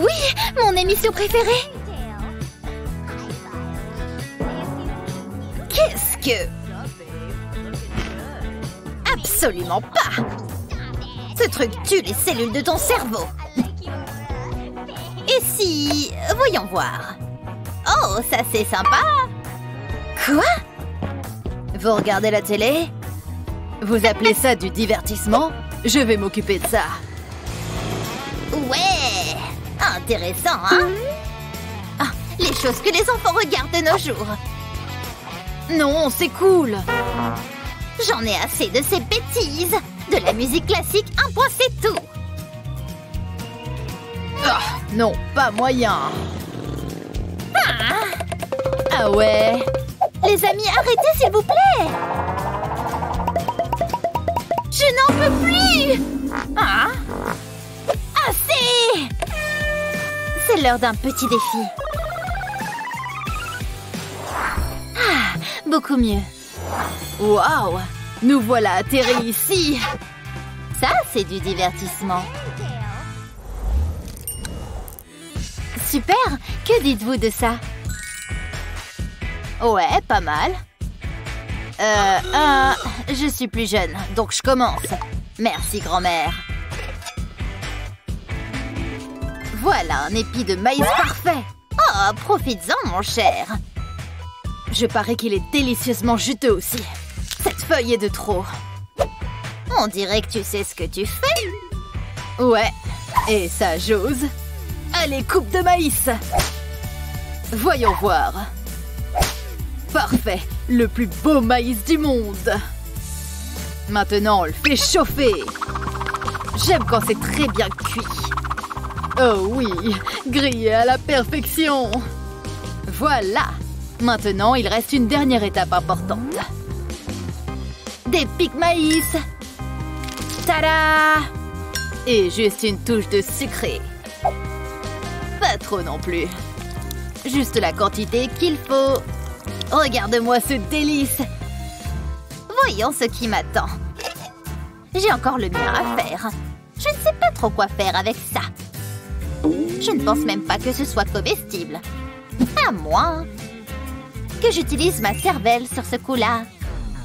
Oui, mon émission préférée. Qu'est-ce que... Absolument pas. Ce truc tue les cellules de ton cerveau. Et si... Voyons voir. Oh, ça c'est sympa. Quoi? Vous regardez la télé? Vous appelez ça du divertissement? Je vais m'occuper de ça. Ouais! Intéressant, hein? Ah, les choses que les enfants regardent de nos jours. Non, c'est cool. J'en ai assez de ces bêtises. De la musique classique, un point c'est tout. Ah, non, pas moyen. Ah ouais. Les amis, arrêtez s'il vous plaît. Je n'en peux plus. Ah. Assez. C'est l'heure d'un petit défi. Ah, beaucoup mieux. Waouh! Nous voilà atterris ici. Ça, c'est du divertissement. Super! Que dites-vous de ça? Ouais, pas mal. Je suis plus jeune, donc je commence. Merci, grand-mère. Voilà un épi de maïs parfait. Oh, profites-en, mon cher. Je parie qu'il est délicieusement juteux aussi. Cette feuille est de trop. On dirait que tu sais ce que tu fais. Ouais, et ça j'ose. Allez, coupe de maïs. Voyons voir. Parfait, le plus beau maïs du monde. Maintenant, on le fait chauffer. J'aime quand c'est très bien cuit. Oh oui, grillé à la perfection. Voilà. Maintenant, il reste une dernière étape importante. Des pics maïs. Tada! Et juste une touche de sucré. Pas trop non plus. Juste la quantité qu'il faut. Regarde-moi ce délice. Voyons ce qui m'attend. J'ai encore le mien à faire. Je ne sais pas trop quoi faire avec ça. Je ne pense même pas que ce soit comestible. À moins que j'utilise ma cervelle sur ce coup-là.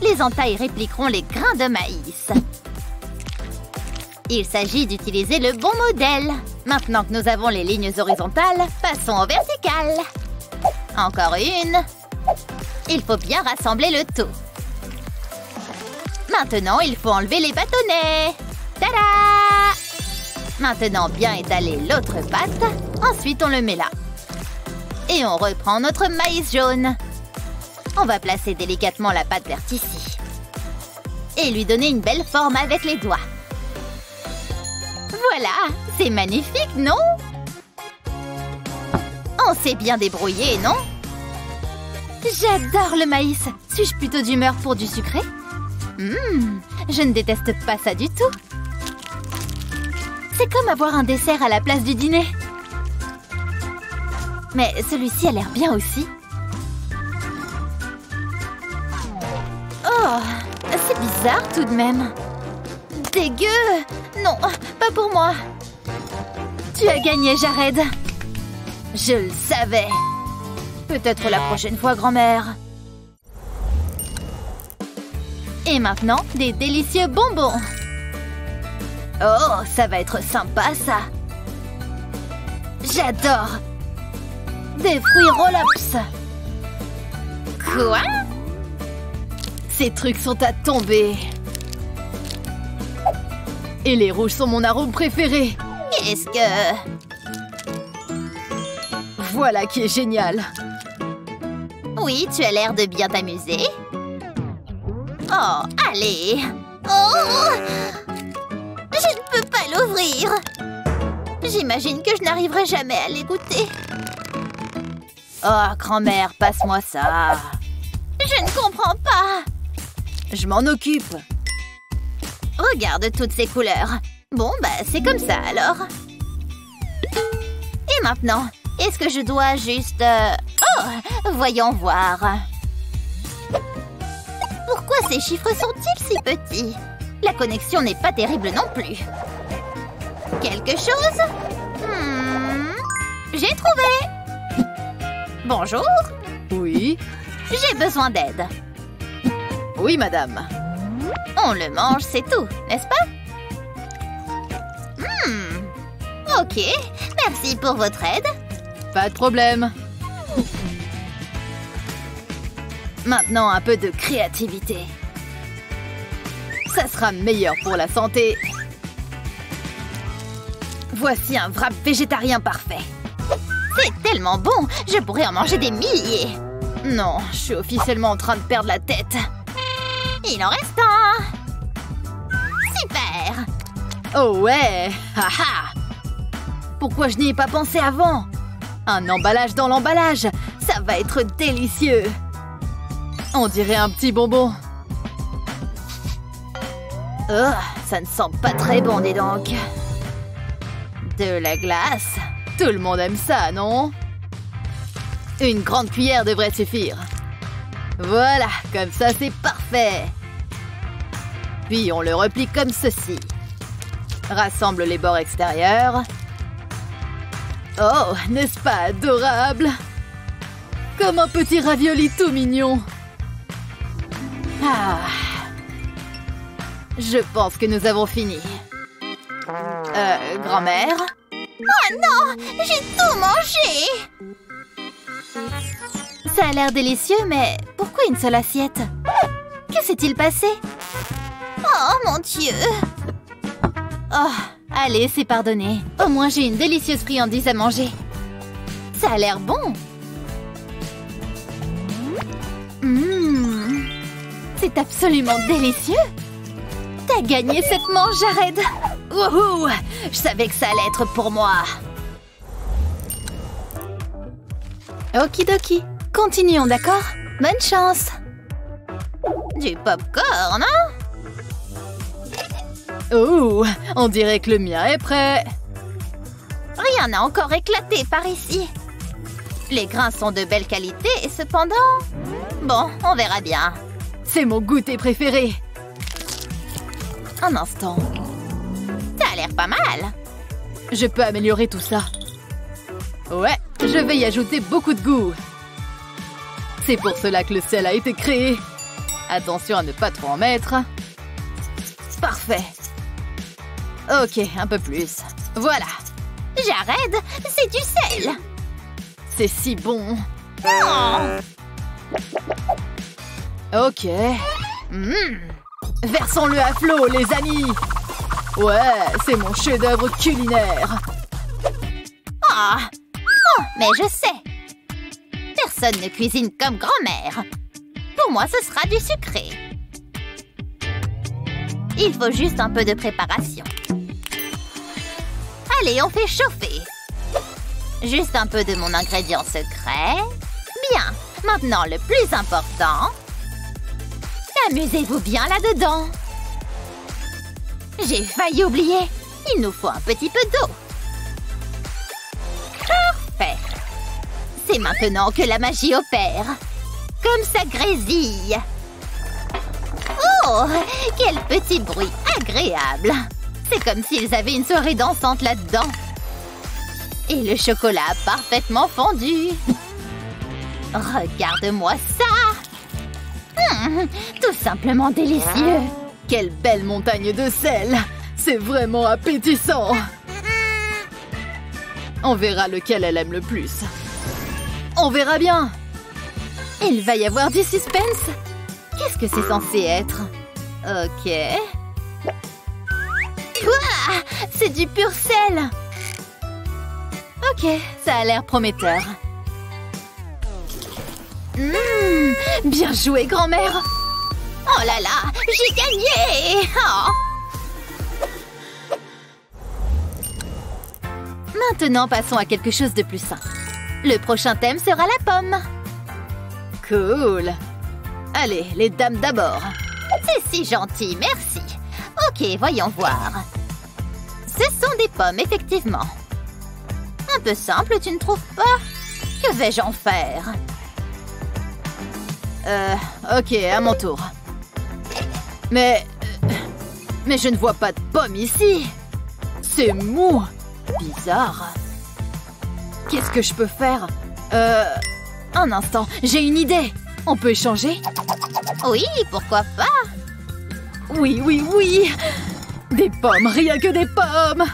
Les entailles répliqueront les grains de maïs. Il s'agit d'utiliser le bon modèle. Maintenant que nous avons les lignes horizontales, passons aux verticales. Encore une. Il faut bien rassembler le tout. Maintenant, il faut enlever les bâtonnets. Tada! Maintenant, bien étaler l'autre pâte. Ensuite, on le met là. Et on reprend notre maïs jaune. On va placer délicatement la pâte verte ici. Et lui donner une belle forme avec les doigts. Voilà, c'est magnifique, non? On s'est bien débrouillé, non? J'adore le maïs. Suis-je plutôt d'humeur pour du sucré? Je ne déteste pas ça du tout. C'est comme avoir un dessert à la place du dîner. Mais celui-ci a l'air bien aussi. Oh, c'est bizarre tout de même. Dégueu! Non, pas pour moi. Tu as gagné, Jared. Je le savais. Peut-être la prochaine fois, grand-mère. Et maintenant, des délicieux bonbons. Oh, ça va être sympa, ça. J'adore. Des fruits roll-ups. Quoi? Ces trucs sont à tomber. Et les rouges sont mon arôme préféré. Qu'est-ce que... Voilà qui est génial. Oui, tu as l'air de bien t'amuser. Oh, allez. Oh! Je ne peux pas l'ouvrir. J'imagine que je n'arriverai jamais à les goûter. Oh, grand-mère, passe-moi ça. Je ne comprends pas. Je m'en occupe. Regarde toutes ces couleurs. Bon, bah, c'est comme ça, alors. Et maintenant, est-ce que je dois juste... Oh, voyons voir. Pourquoi ces chiffres sont-ils si petits? La connexion n'est pas terrible non plus. Quelque chose? J'ai trouvé! Bonjour! Oui? J'ai besoin d'aide. Oui, madame. On le mange, c'est tout, n'est-ce pas? Ok, merci pour votre aide. Pas de problème. Maintenant, un peu de créativité. Ça sera meilleur pour la santé. Voici un wrap végétarien parfait. C'est tellement bon, je pourrais en manger des milliers. Non, je suis officiellement en train de perdre la tête. Il en reste un. Super. Oh ouais. Haha. Pourquoi je n'y ai pas pensé avant? Un emballage dans l'emballage. Ça va être délicieux. On dirait un petit bonbon. Oh, ça ne sent pas très bon, dis donc. De la glace. Tout le monde aime ça, non? Une grande cuillère devrait suffire. Voilà, comme ça c'est parfait. Puis on le replie comme ceci. Rassemble les bords extérieurs. Oh, n'est-ce pas adorable? Comme un petit ravioli tout mignon. Ah. Je pense que nous avons fini. Grand-mère? Oh non, j'ai tout mangé. Ça a l'air délicieux, mais pourquoi une seule assiette? Que s'est-il passé? Oh mon Dieu! Oh, allez, c'est pardonné. Au moins, j'ai une délicieuse friandise à manger. Ça a l'air bon. C'est absolument délicieux. T'as gagné cette manche, Jared. Wouhou! Je savais que ça allait être pour moi. Okidoki. Continuons, d'accord? Bonne chance. Du popcorn, hein? Oh, on dirait que le mien est prêt. Rien n'a encore éclaté par ici. Les grains sont de belle qualité et cependant... Bon, on verra bien. C'est mon goûter préféré. Un instant. Ça a l'air pas mal. Je peux améliorer tout ça. Ouais, je vais y ajouter beaucoup de goût. C'est pour cela que le sel a été créé. Attention à ne pas trop en mettre. Parfait. Ok, un peu plus. Voilà. Jared, c'est du sel. C'est si bon. Oh. Ok. Versons-le à flot, les amis. Ouais, c'est mon chef-d'œuvre culinaire. Ah. Oh, mais je sais. Personne ne cuisine comme grand-mère. Pour moi, ce sera du sucré. Il faut juste un peu de préparation. Allez, on fait chauffer. Juste un peu de mon ingrédient secret. Bien. Maintenant, le plus important. Amusez-vous bien là-dedans. J'ai failli oublier. Il nous faut un petit peu d'eau. Parfait. C'est maintenant que la magie opère. Comme ça grésille. Oh, quel petit bruit agréable. C'est comme s'ils avaient une soirée dansante là-dedans. Et le chocolat a parfaitement fondu. Regarde-moi ça. Tout simplement délicieux. Quelle belle montagne de sel. C'est vraiment appétissant. On verra lequel elle aime le plus. On verra bien. Il va y avoir du suspense. Qu'est-ce que c'est censé être? Ok. Ouah, c'est du pur sel. Ok, ça a l'air prometteur. Bien joué, grand-mère. Oh là là, j'ai gagné. Oh. Maintenant, passons à quelque chose de plus simple. Le prochain thème sera la pomme. Cool. Allez, les dames d'abord. C'est si gentil, merci. Ok, voyons voir. Ce sont des pommes, effectivement. Un peu simple, tu ne trouves pas? Que vais-je en faire? Ok, à mon tour. Mais je ne vois pas de pommes ici. C'est mou. Bizarre. Qu'est-ce que je peux faire? Un instant, j'ai une idée. On peut échanger? Oui, pourquoi pas? Oui, oui, oui! Des pommes, rien que des pommes!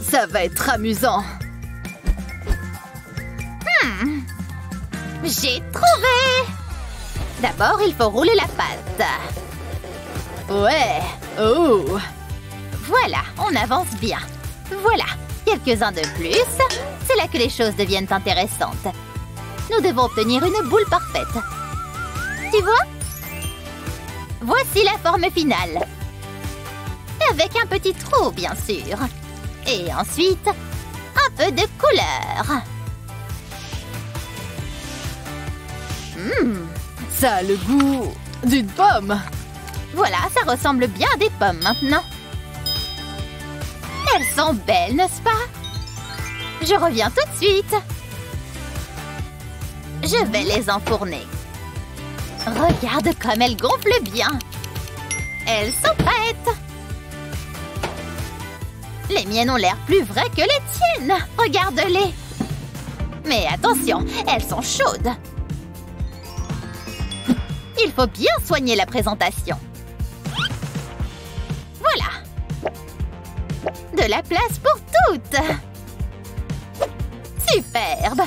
Ça va être amusant. J'ai trouvé! D'abord, il faut rouler la pâte. Ouais! Oh! Voilà, on avance bien. Voilà, quelques-uns de plus. C'est là que les choses deviennent intéressantes. Nous devons obtenir une boule parfaite. Tu vois? Voici la forme finale. Avec un petit trou, bien sûr. Et ensuite, un peu de couleur. Ça a le goût d'une pomme. Voilà, ça ressemble bien à des pommes maintenant. Elles sont belles, n'est-ce pas? Je reviens tout de suite. Je vais les enfourner. Regarde comme elles gonflent bien. Elles sont prêtes. Les miennes ont l'air plus vraies que les tiennes. Regarde-les. Mais attention, elles sont chaudes. Il faut bien soigner la présentation. Voilà. De la place pour toutes. Superbe.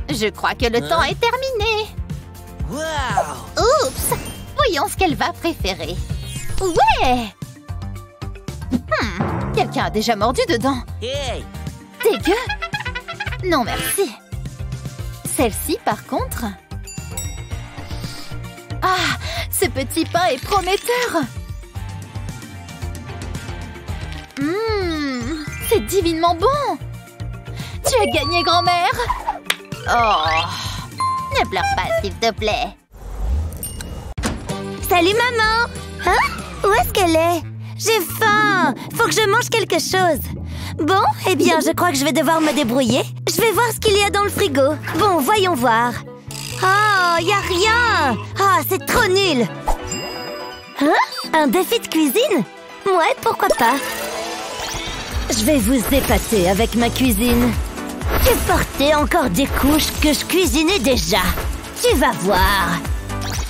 Je crois que le temps est terminé. Wow! Oups! Voyons ce qu'elle va préférer. Ouais! Quelqu'un a déjà mordu dedans. Hey! Dégueu! Non, merci. Celle-ci, par contre... Ah! Ce petit pain est prometteur! C'est divinement bon! Tu as gagné, grand-mère! Oh! Ne pleure pas, s'il te plaît. Salut, maman! Hein? Où est-ce qu'elle est? J'ai faim! Faut que je mange quelque chose. Bon, eh bien, je crois que je vais devoir me débrouiller. Je vais voir ce qu'il y a dans le frigo. Bon, voyons voir. Oh, y a rien! Ah, c'est trop nul! Hein? Un défi de cuisine? Ouais, pourquoi pas? Je vais vous épater avec ma cuisine. Tu portais encore des couches que je cuisinais déjà. Tu vas voir.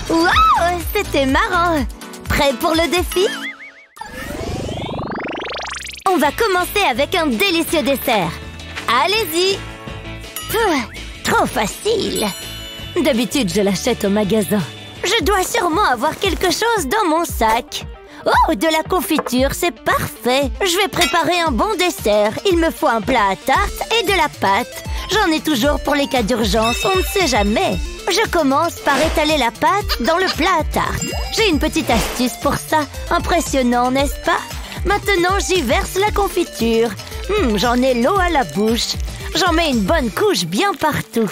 Wow, c'était marrant. Prêt pour le défi? On va commencer avec un délicieux dessert. Allez-y. Trop facile. D'habitude, je l'achète au magasin. Je dois sûrement avoir quelque chose dans mon sac. Oh, de la confiture, c'est parfait. Je vais préparer un bon dessert. Il me faut un plat à tarte et de la pâte. J'en ai toujours pour les cas d'urgence, on ne sait jamais. Je commence par étaler la pâte dans le plat à tarte. J'ai une petite astuce pour ça. Impressionnant, n'est-ce pas? Maintenant, j'y verse la confiture. J'en ai l'eau à la bouche. J'en mets une bonne couche bien partout.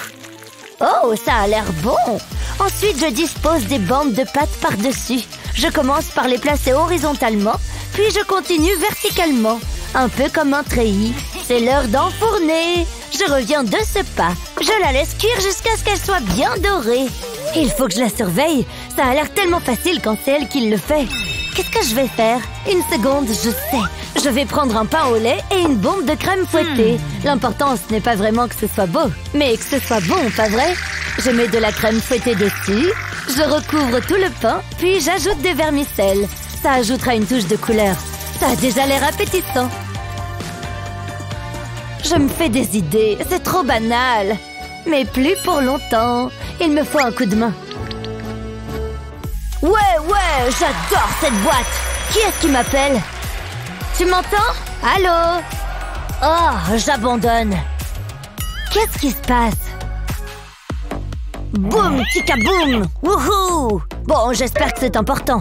Oh, ça a l'air bon! Ensuite, je dispose des bandes de pâte par-dessus. Je commence par les placer horizontalement, puis je continue verticalement, un peu comme un treillis. C'est l'heure d'enfourner. Je reviens de ce pas. Je la laisse cuire jusqu'à ce qu'elle soit bien dorée. Il faut que je la surveille. Ça a l'air tellement facile quand c'est elle qui le fait. Qu'est-ce que je vais faire? Une seconde, je sais. Je vais prendre un pain au lait et une bombe de crème fouettée. L'important, ce n'est pas vraiment que ce soit beau, mais que ce soit bon, pas vrai? Je mets de la crème fouettée dessus, je recouvre tout le pain, puis j'ajoute des vermicelles. Ça ajoutera une touche de couleur. Ça a déjà l'air appétissant. Je me fais des idées, c'est trop banal. Mais plus pour longtemps. Il me faut un coup de main. Ouais, j'adore cette boîte. Qui est-ce qui m'appelle? Tu m'entends? Allô? Oh, j'abandonne. Qu'est-ce qui se passe? Boum, tika boum. Wouhou! Bon, j'espère que c'est important.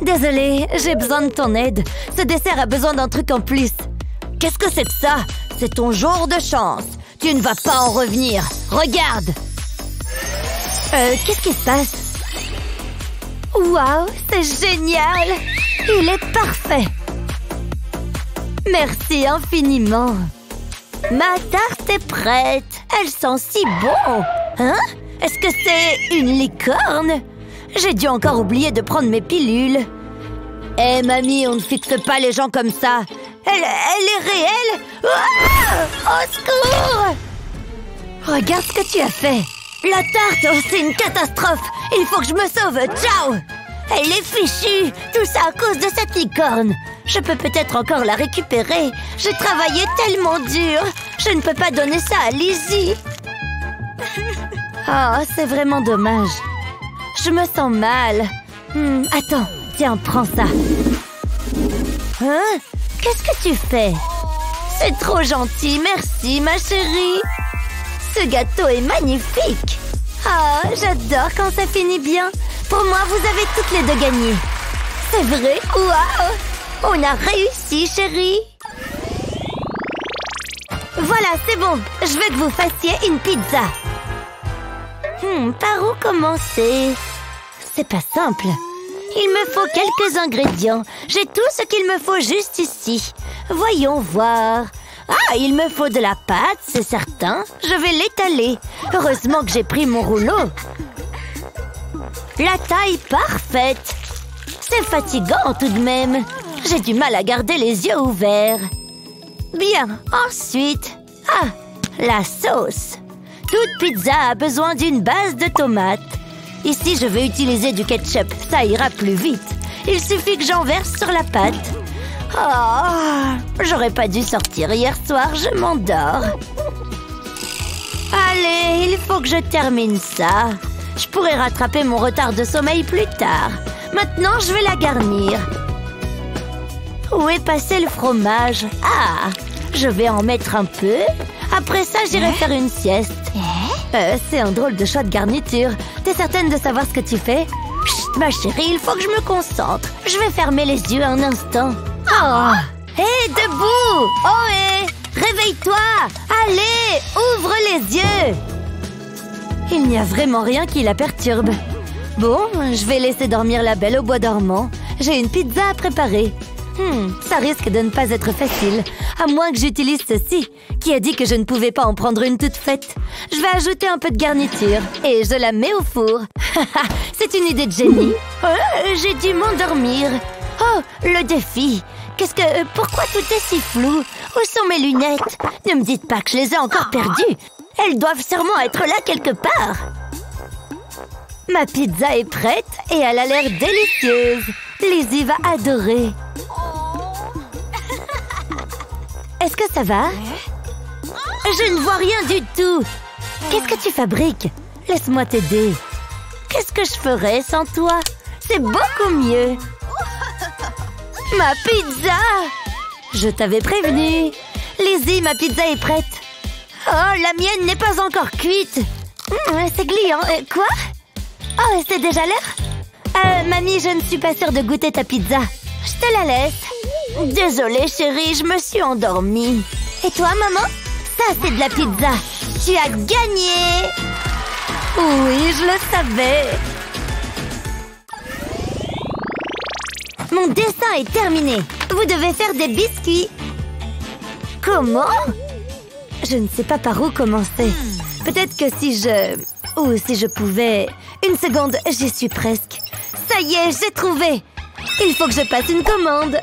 Désolée, j'ai besoin de ton aide. Ce dessert a besoin d'un truc en plus. Qu'est-ce que c'est que ça? C'est ton jour de chance. Tu ne vas pas en revenir. Regarde! Qu'est-ce qui se passe? Waouh, c'est génial! Il est parfait! Merci infiniment! Ma tarte est prête! Elle sent si bon! Hein? Est-ce que c'est une licorne? J'ai dû encore oublier de prendre mes pilules. Mamie, on ne fixe pas les gens comme ça! Elle est réelle! Ah! Au secours! Regarde ce que tu as fait. La tarte, oh, c'est une catastrophe. Il faut que je me sauve. Ciao! Elle est fichue. Tout ça à cause de cette licorne. Je peux peut-être encore la récupérer. J'ai travaillé tellement dur. Je ne peux pas donner ça à Lizzie. Oh, c'est vraiment dommage. Je me sens mal. Attends, tiens, prends ça. Hein? Qu'est-ce que tu fais? C'est trop gentil, merci ma chérie. Ce gâteau est magnifique. Ah, j'adore quand ça finit bien. Pour moi, vous avez toutes les deux gagné. C'est vrai? Waouh! On a réussi, chérie. Voilà, c'est bon. Je veux que vous fassiez une pizza. Par où commencer? C'est pas simple. Il me faut quelques ingrédients. J'ai tout ce qu'il me faut juste ici. Voyons voir. Ah, il me faut de la pâte, c'est certain. Je vais l'étaler. Heureusement que j'ai pris mon rouleau. La taille parfaite. C'est fatigant tout de même. J'ai du mal à garder les yeux ouverts. Bien, ensuite... Ah, la sauce. Toute pizza a besoin d'une base de tomates. Ici, je vais utiliser du ketchup. Ça ira plus vite. Il suffit que j'en verse sur la pâte. Oh, j'aurais pas dû sortir hier soir. Je m'endors. Allez, il faut que je termine ça. Je pourrais rattraper mon retard de sommeil plus tard. Maintenant, je vais la garnir. Où est passé le fromage? Ah, je vais en mettre un peu. Après ça, j'irai faire une sieste. C'est un drôle de choix de garniture. T'es certaine de savoir ce que tu fais? Chut, ma chérie, il faut que je me concentre. Je vais fermer les yeux un instant. Oh! Hé, debout! Oh, hé! Réveille-toi! Allez, ouvre les yeux! Il n'y a vraiment rien qui la perturbe. Bon, je vais laisser dormir la belle au bois dormant. J'ai une pizza à préparer. Ça risque de ne pas être facile, à moins que j'utilise ceci. Qui a dit que je ne pouvais pas en prendre une toute faite? Je vais ajouter un peu de garniture et je la mets au four. C'est une idée de génie. J'ai dû m'endormir. Oh, le défi. Pourquoi tout est si flou? Où sont mes lunettes? Ne me dites pas que je les ai encore perdues. Elles doivent sûrement être là quelque part. Ma pizza est prête et elle a l'air délicieuse. Lizzie va adorer. Est-ce que ça va? Je ne vois rien du tout. Qu'est-ce que tu fabriques? Laisse-moi t'aider. Qu'est-ce que je ferais sans toi? C'est beaucoup mieux. Ma pizza! Je t'avais prévenu. Lizzie, ma pizza est prête. Oh, la mienne n'est pas encore cuite. C'est gluant. Quoi? Oh, c'est déjà l'heure? Mamie, je ne suis pas sûre de goûter ta pizza. Je te la laisse. Désolée, chérie, je me suis endormie. Et toi, maman? Ça, c'est de la pizza. Tu as gagné! Oui, je le savais. Mon dessin est terminé. Vous devez faire des biscuits. Comment? Je ne sais pas par où commencer. Peut-être que si je pouvais... Une seconde, j'y suis presque. Ça y est, j'ai trouvé. Il faut que je passe une commande.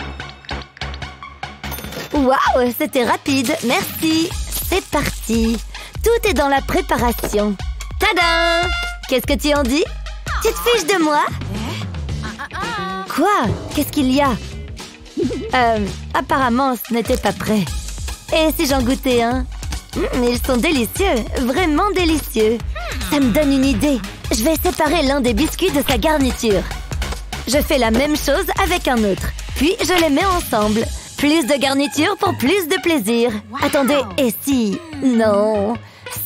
Waouh, c'était rapide. Merci. C'est parti. Tout est dans la préparation. Tadam! Qu'est-ce que tu en dis? Tu te fiches de moi? Quoi? Qu'est-ce qu'il y a? Apparemment, ce n'était pas prêt. Et si j'en goûtais un? Ils sont délicieux, vraiment délicieux. Ça me donne une idée. Je vais séparer l'un des biscuits de sa garniture. Je fais la même chose avec un autre. Puis je les mets ensemble. Plus de garniture pour plus de plaisir. Attendez, et si... Non...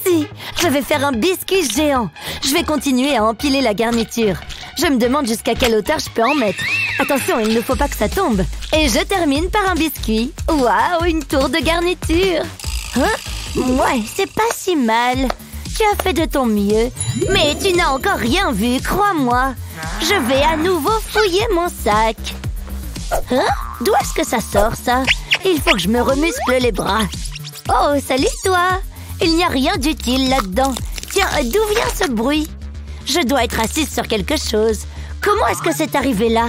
Si, je vais faire un biscuit géant. Je vais continuer à empiler la garniture. Je me demande jusqu'à quelle hauteur je peux en mettre. Attention, il ne faut pas que ça tombe. Et je termine par un biscuit. Waouh, une tour de garniture. Hein? Ouais, c'est pas si mal. Tu as fait de ton mieux. Mais tu n'as encore rien vu, crois-moi. Je vais à nouveau fouiller mon sac. Hein? D'où est-ce que ça sort, ça? Il faut que je me remuscle les bras. Oh, salut toi! Il n'y a rien d'utile là-dedans. Tiens, d'où vient ce bruit? Je dois être assise sur quelque chose. Comment est-ce que c'est arrivé là?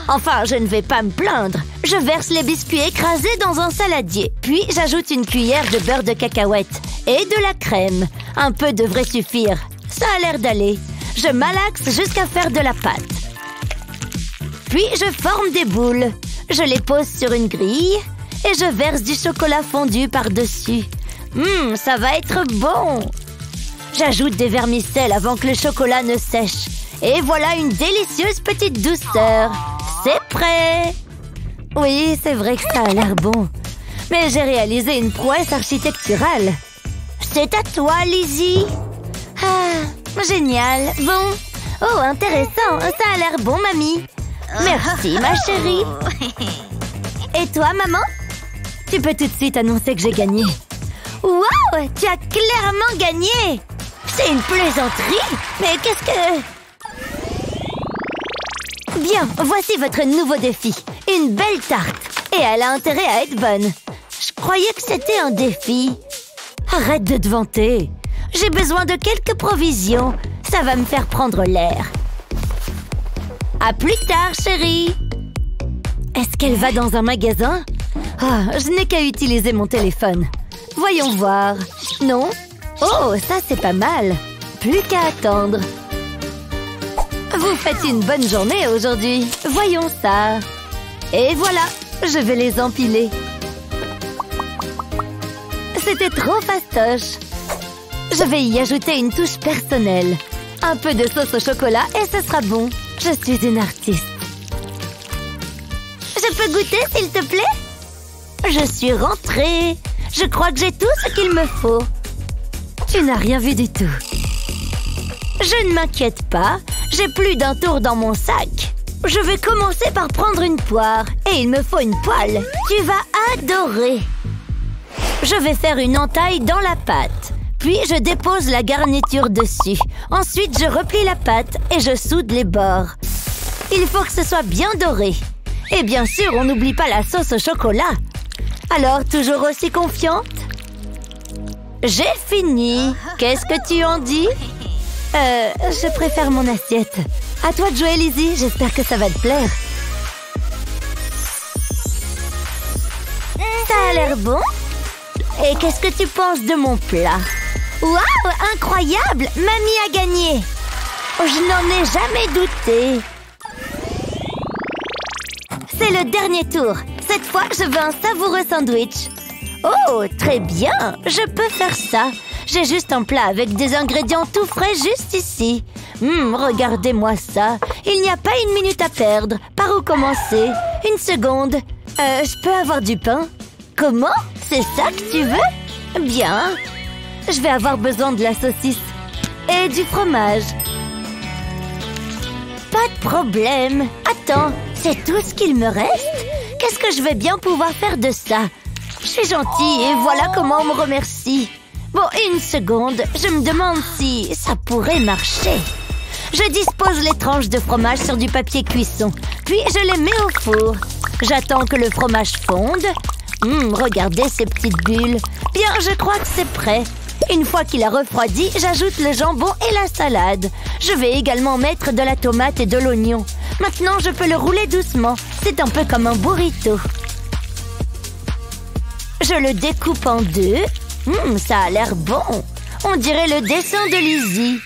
Enfin, je ne vais pas me plaindre. Je verse les biscuits écrasés dans un saladier. Puis, j'ajoute une cuillère de beurre de cacahuète et de la crème. Un peu devrait suffire. Ça a l'air d'aller. Je malaxe jusqu'à faire de la pâte. Puis, je forme des boules. Je les pose sur une grille et je verse du chocolat fondu par-dessus. Ça va être bon! J'ajoute des vermicelles avant que le chocolat ne sèche. Et voilà une délicieuse petite douceur. C'est prêt! Oui, c'est vrai que ça a l'air bon. Mais j'ai réalisé une prouesse architecturale. C'est à toi, Lizzie! Ah, génial! Bon. Oh, intéressant! Ça a l'air bon, mamie! Merci, ma chérie! Et toi, maman? Tu peux tout de suite annoncer que j'ai gagné. Wow! Tu as clairement gagné! C'est une plaisanterie! Mais qu'est-ce que... Bien, voici votre nouveau défi. Une belle tarte. Et elle a intérêt à être bonne. Je croyais que c'était un défi. Arrête de te vanter. J'ai besoin de quelques provisions. Ça va me faire prendre l'air. À plus tard, chérie. Est-ce qu'elle va dans un magasin? Je n'ai qu'à utiliser mon téléphone. Voyons voir. Non? Oh, ça c'est pas mal. Plus qu'à attendre. Vous faites une bonne journée aujourd'hui. Voyons ça. Et voilà, je vais les empiler. C'était trop fastoche. Je vais y ajouter une touche personnelle. Un peu de sauce au chocolat et ce sera bon. Je suis une artiste. Je peux goûter, s'il te plaît? Je suis rentrée. Je crois que j'ai tout ce qu'il me faut. Tu n'as rien vu du tout. Je ne m'inquiète pas. J'ai plus d'un tour dans mon sac. Je vais commencer par prendre une poire. Et il me faut une poêle. Tu vas adorer. Je vais faire une entaille dans la pâte. Puis je dépose la garniture dessus. Ensuite, je replie la pâte et je soude les bords. Il faut que ce soit bien doré. Et bien sûr, on n'oublie pas la sauce au chocolat. Alors, toujours aussi confiante? J'ai fini. Qu'est-ce que tu en dis? Je préfère mon assiette. À toi de jouer, Lizzie. J'espère que ça va te plaire. Ça a l'air bon. Et qu'est-ce que tu penses de mon plat? Waouh, incroyable! Mamie a gagné. Je n'en ai jamais douté. C'est le dernier tour. Cette fois, je veux un savoureux sandwich. Oh, très bien. Je peux faire ça. J'ai juste un plat avec des ingrédients tout frais juste ici. Regardez-moi ça. Il n'y a pas une minute à perdre. Par où commencer? Une seconde. Je peux avoir du pain? Comment? C'est ça que tu veux? Bien. Je vais avoir besoin de la saucisse. Et du fromage. Pas de problème. Attends, c'est tout ce qu'il me reste? Qu'est-ce que je vais bien pouvoir faire de ça? Je suis gentille et voilà comment on me remercie. Bon, une seconde, je me demande si ça pourrait marcher. Je dispose les tranches de fromage sur du papier cuisson, puis je les mets au four. J'attends que le fromage fonde. Regardez ces petites bulles. Bien, je crois que c'est prêt. Une fois qu'il a refroidi, j'ajoute le jambon et la salade. Je vais également mettre de la tomate et de l'oignon. Maintenant, je peux le rouler doucement. C'est un peu comme un burrito. Je le découpe en deux. Ça a l'air bon. On dirait le dessin de Lizzie.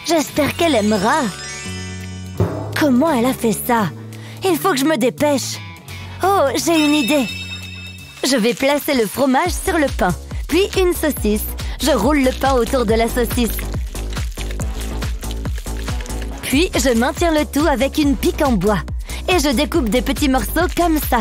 J'espère qu'elle aimera. Comment elle a fait ça? Il faut que je me dépêche. Oh, j'ai une idée. Je vais placer le fromage sur le pain, puis une saucisse. Je roule le pain autour de la saucisse. Puis, je maintiens le tout avec une pique en bois. Et je découpe des petits morceaux comme ça.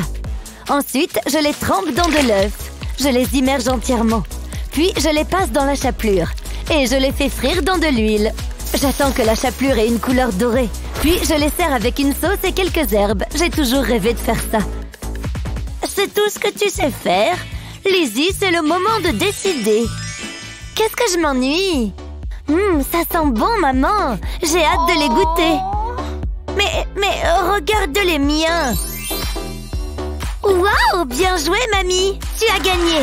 Ensuite, je les trempe dans de l'œuf. Je les immerge entièrement. Puis, je les passe dans la chapelure. Et je les fais frire dans de l'huile. J'attends que la chapelure ait une couleur dorée. Puis, je les sers avec une sauce et quelques herbes. J'ai toujours rêvé de faire ça. C'est tout ce que tu sais faire? Lizzie, c'est le moment de décider. Qu'est-ce que je m'ennuie? Ça sent bon, maman. J'ai hâte de les goûter. Mais regarde les miens. Waouh, bien joué, mamie. Tu as gagné.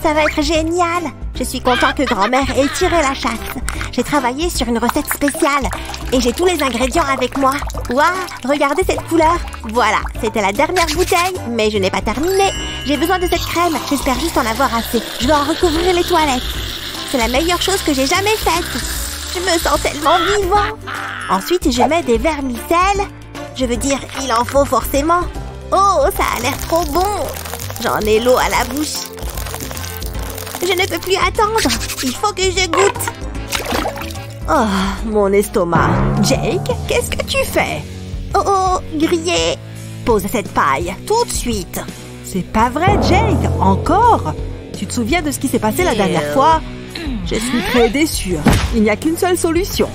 Ça va être génial. Je suis content que grand-mère ait tiré la chasse. J'ai travaillé sur une recette spéciale et j'ai tous les ingrédients avec moi. Waouh, regardez cette couleur. Voilà, c'était la dernière bouteille, mais je n'ai pas terminé. J'ai besoin de cette crème. J'espère juste en avoir assez. Je vais en recouvrir les toilettes. C'est la meilleure chose que j'ai jamais faite. Je me sens tellement vivant. Ensuite, je mets des vermicelles. Je veux dire, il en faut forcément. Oh, ça a l'air trop bon. J'en ai l'eau à la bouche. Je ne peux plus attendre. Il faut que je goûte. Oh, mon estomac. Jake, qu'est-ce que tu fais? Oh, grillé. Pose cette paille, tout de suite. C'est pas vrai, Jake. Encore? Tu te souviens de ce qui s'est passé la dernière fois? Je suis très déçue. Il n'y a qu'une seule solution.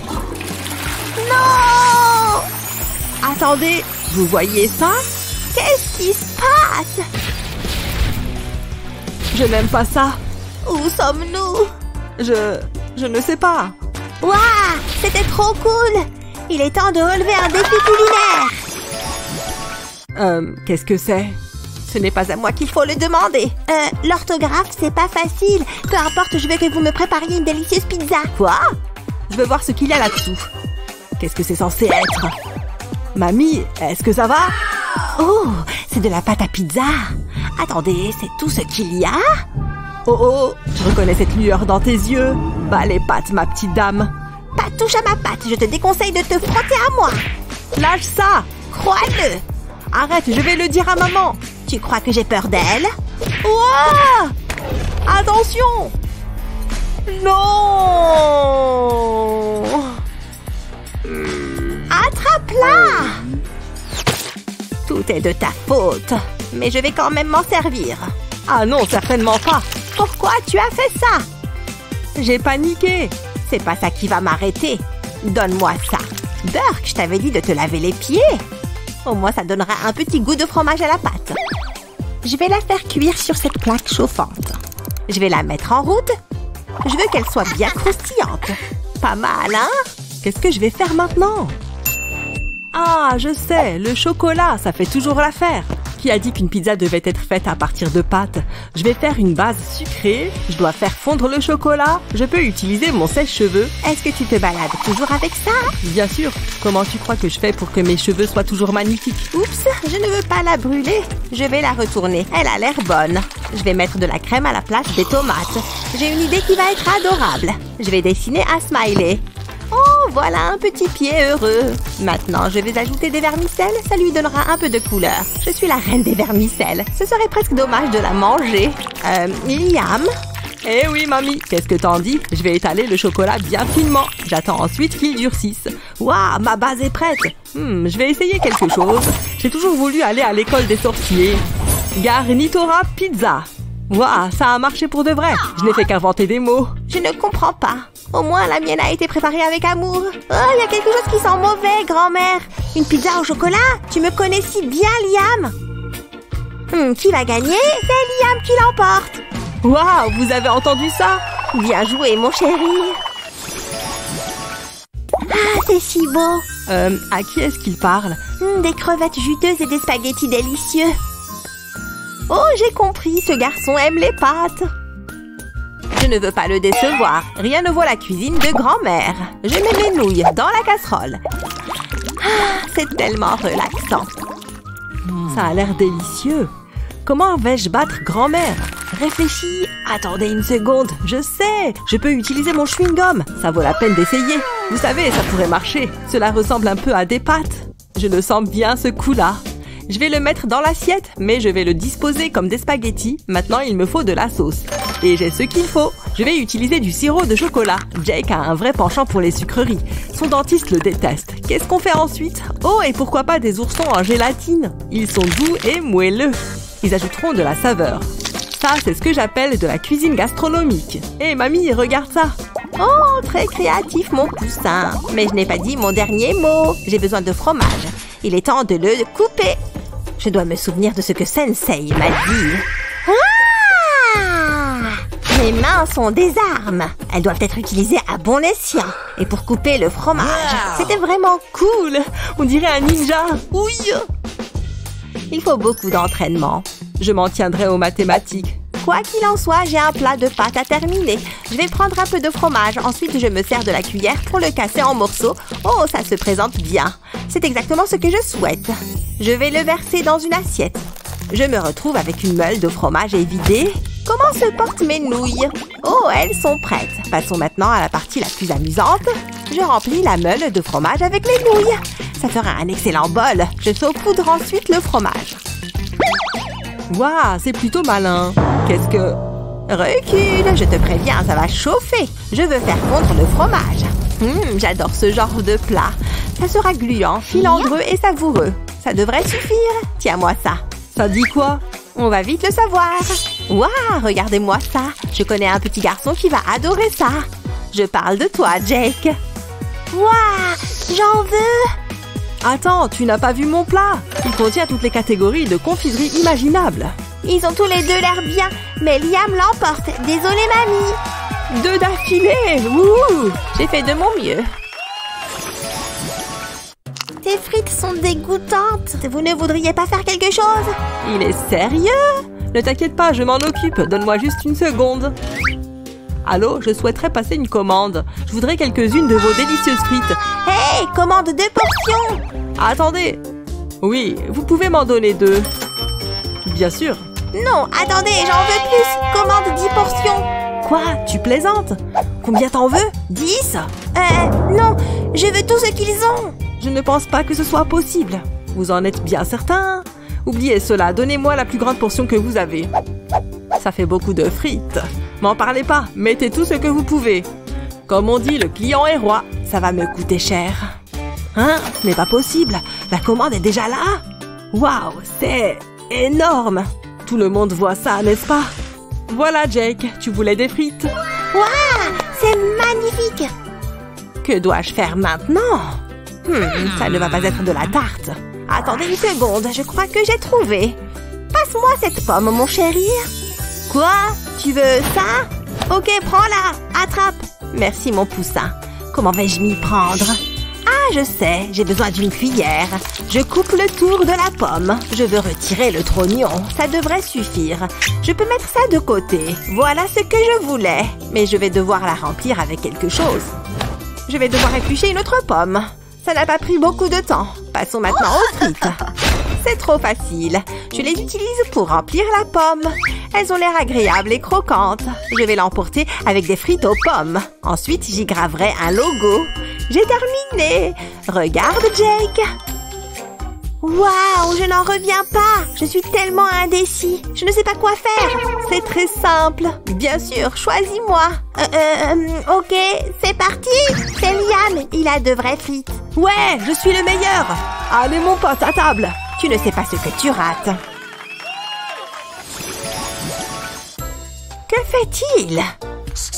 Non! Attendez, vous voyez ça? Qu'est-ce qui se passe? Je n'aime pas ça. Où sommes-nous? Je ne sais pas. Waouh! C'était trop cool! Il est temps de relever un défi culinaire! Qu'est-ce que c'est? Ce n'est pas à moi qu'il faut le demander. L'orthographe, c'est pas facile. Peu importe, je veux que vous me prépariez une délicieuse pizza. Quoi? Je veux voir ce qu'il y a là-dessous. Qu'est-ce que c'est censé être? Mamie, est-ce que ça va? Oh, c'est de la pâte à pizza. Attendez, c'est tout ce qu'il y a? Oh, je reconnais cette lueur dans tes yeux. Bah les pattes, ma petite dame. Pas touche à ma patte, je te déconseille de te frotter à moi. Lâche ça! Crois-le! Arrête, je vais le dire à maman. Tu crois que j'ai peur d'elle? Ouah! Attention! Non! Attrape-la! Tout est de ta faute. Mais je vais quand même m'en servir. Ah non, certainement pas. Pourquoi tu as fait ça? J'ai paniqué. C'est pas ça qui va m'arrêter. Donne-moi ça. Dirk, je t'avais dit de te laver les pieds. Au moins, ça donnera un petit goût de fromage à la pâte. Je vais la faire cuire sur cette plaque chauffante. Je vais la mettre en route. Je veux qu'elle soit bien croustillante. Pas mal, hein? Qu'est-ce que je vais faire maintenant? Ah, je sais, le chocolat, ça fait toujours l'affaire. Qui a dit qu'une pizza devait être faite à partir de pâtes? Je vais faire une base sucrée, je dois faire fondre le chocolat, je peux utiliser mon sèche-cheveux. Est-ce que tu te balades toujours avec ça? Bien sûr. Comment tu crois que je fais pour que mes cheveux soient toujours magnifiques? Oups, je ne veux pas la brûler. Je vais la retourner, elle a l'air bonne. Je vais mettre de la crème à la place des tomates. J'ai une idée qui va être adorable. Je vais dessiner un smiley. Oh, voilà un petit pied heureux. Maintenant, je vais ajouter des vermicelles. Ça lui donnera un peu de couleur. Je suis la reine des vermicelles. Ce serait presque dommage de la manger. Liam? Eh oui, mamie. Qu'est-ce que t'en dis? Je vais étaler le chocolat bien finement. J'attends ensuite qu'il durcisse. Waouh, ma base est prête. Je vais essayer quelque chose. J'ai toujours voulu aller à l'école des sorciers. Garnitura pizza. Waouh, ça a marché pour de vrai. Je n'ai fait qu'inventer des mots. Je ne comprends pas. Au moins, la mienne a été préparée avec amour. Oh, il y a quelque chose qui sent mauvais, grand-mère. Une pizza au chocolat? Tu me connais si bien, Liam. Qui va gagner? C'est Liam qui l'emporte. Waouh, vous avez entendu ça? Bien joué, mon chéri. Ah, c'est si beau. À qui est-ce qu'il parle? Des crevettes juteuses et des spaghettis délicieux. Oh, j'ai compris, ce garçon aime les pâtes. Je ne veux pas le décevoir. Rien ne vaut la cuisine de grand-mère. Je mets mes nouilles dans la casserole. Ah, c'est tellement relaxant. Ça a l'air délicieux. Comment vais-je battre grand-mère? Réfléchis. Attendez une seconde. Je sais. Je peux utiliser mon chewing-gum. Ça vaut la peine d'essayer. Vous savez, ça pourrait marcher. Cela ressemble un peu à des pâtes. Je le sens bien, ce coup-là. Je vais le mettre dans l'assiette, mais je vais le disposer comme des spaghettis. Maintenant, il me faut de la sauce. Et j'ai ce qu'il faut. Je vais utiliser du sirop de chocolat. Jake a un vrai penchant pour les sucreries. Son dentiste le déteste. Qu'est-ce qu'on fait ensuite? Oh, et pourquoi pas des oursons en gélatine? Ils sont doux et moelleux. Ils ajouteront de la saveur. Ça, c'est ce que j'appelle de la cuisine gastronomique. Hé, mamie, regarde ça. Oh, très créatif, mon poussin. Mais je n'ai pas dit mon dernier mot. J'ai besoin de fromage. Il est temps de le couper. Je dois me souvenir de ce que Sensei m'a dit. Ah! Mes mains sont des armes. Elles doivent être utilisées à bon escient. Et pour couper le fromage, c'était vraiment cool. On dirait un ninja. Oui. Il faut beaucoup d'entraînement. Je m'en tiendrai aux mathématiques. Quoi qu'il en soit, j'ai un plat de pâtes à terminer. Je vais prendre un peu de fromage. Ensuite, je me sers de la cuillère pour le casser en morceaux. Oh, ça se présente bien. C'est exactement ce que je souhaite. Je vais le verser dans une assiette. Je me retrouve avec une meule de fromage évidée. Comment se portent mes nouilles? Oh, elles sont prêtes. Passons maintenant à la partie la plus amusante. Je remplis la meule de fromage avec les nouilles. Ça fera un excellent bol. Je saupoudre ensuite le fromage. Waouh, c'est plutôt malin. Qu'est-ce que... Recule, je te préviens, ça va chauffer. Je veux faire fondre le fromage. J'adore ce genre de plat. Ça sera gluant, filandreux et savoureux. Ça devrait suffire. Tiens-moi ça. Ça dit quoi? On va vite le savoir. Waouh, regardez-moi ça. Je connais un petit garçon qui va adorer ça. Je parle de toi, Jake. Waouh, j'en veux. Attends, tu n'as pas vu mon plat? Il contient toutes les catégories de confiserie imaginables. Ils ont tous les deux l'air bien, mais Liam l'emporte. Désolée, mamie. 2 d'affilée. Wouhou! J'ai fait de mon mieux. Tes frites sont dégoûtantes. Vous ne voudriez pas faire quelque chose? Il est sérieux? Ne t'inquiète pas, je m'en occupe. Donne-moi juste une seconde. Allô, je souhaiterais passer une commande. Je voudrais quelques-unes de vos délicieuses frites. Hey, commande 2 portions. Attendez. Oui, vous pouvez m'en donner 2. Bien sûr. Non, attendez, j'en veux plus. Commande 10 portions. Quoi? Tu plaisantes? Combien t'en veux? 10? Non, je veux tout ce qu'ils ont. Je ne pense pas que ce soit possible. Vous en êtes bien certain? Oubliez cela, donnez-moi la plus grande portion que vous avez. Ça fait beaucoup de frites. M'en parlez pas, mettez tout ce que vous pouvez. Comme on dit, le client est roi. Ça va me coûter cher. Hein? Ce n'est pas possible. La commande est déjà là? Waouh, c'est énorme. Tout le monde voit ça, n'est-ce pas? Voilà, Jake, tu voulais des frites? Waouh, c'est magnifique. Que dois-je faire maintenant? Ça ne va pas être de la tarte. Attendez une seconde, je crois que j'ai trouvé. Passe-moi cette pomme, mon chéri. Quoi? Tu veux ça? Ok, prends-la. Attrape. Merci, mon poussin. Comment vais-je m'y prendre? Ah, je sais, j'ai besoin d'une cuillère. Je coupe le tour de la pomme. Je veux retirer le trognon. Ça devrait suffire. Je peux mettre ça de côté. Voilà ce que je voulais. Mais je vais devoir la remplir avec quelque chose. Je vais devoir éplucher une autre pomme. Ça n'a pas pris beaucoup de temps. Passons maintenant aux frites. C'est trop facile. Je les utilise pour remplir la pomme. Elles ont l'air agréables et croquantes. Je vais l'emporter avec des frites aux pommes. Ensuite, j'y graverai un logo. J'ai terminé. Regarde, Jake. Waouh, je n'en reviens pas. Je suis tellement indécis. Je ne sais pas quoi faire. C'est très simple. Bien sûr, choisis-moi. Ok, c'est parti. C'est Liam. Il a de vraies frites. Ouais, je suis le meilleur. Allez, mon pote, à table. Tu ne sais pas ce que tu rates. Que fait-il?